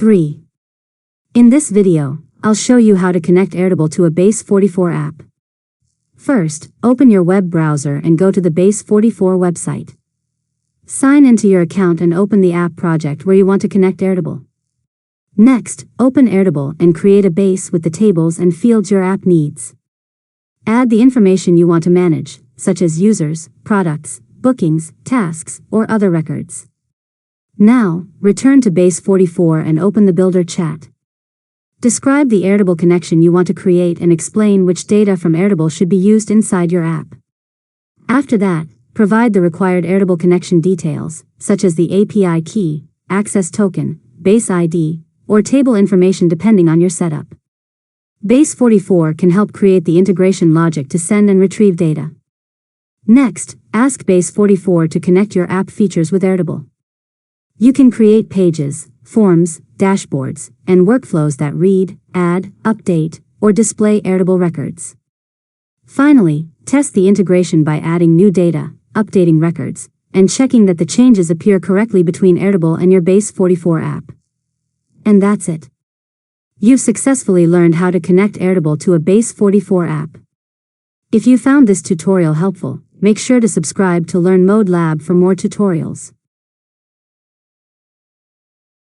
3. In this video, I'll show you how to connect Airtable to a Base44 app. First, open your web browser and go to the Base44 website. Sign into your account and open the app project where you want to connect Airtable. Next, open Airtable and create a base with the tables and fields your app needs. Add the information you want to manage, such as users, products, bookings, tasks, or other records. Now, return to Base44 and open the Builder chat. Describe the Airtable connection you want to create and explain which data from Airtable should be used inside your app. After that, provide the required Airtable connection details, such as the API key, access token, base ID, or table information depending on your setup. Base44 can help create the integration logic to send and retrieve data. Next, ask Base44 to connect your app features with Airtable. You can create pages, forms, dashboards, and workflows that read, add, update, or display Airtable records. Finally, test the integration by adding new data, updating records, and checking that the changes appear correctly between Airtable and your Base44 app. And that's it. You've successfully learned how to connect Airtable to a Base44 app. If you found this tutorial helpful, make sure to subscribe to Learn Mode Lab for more tutorials.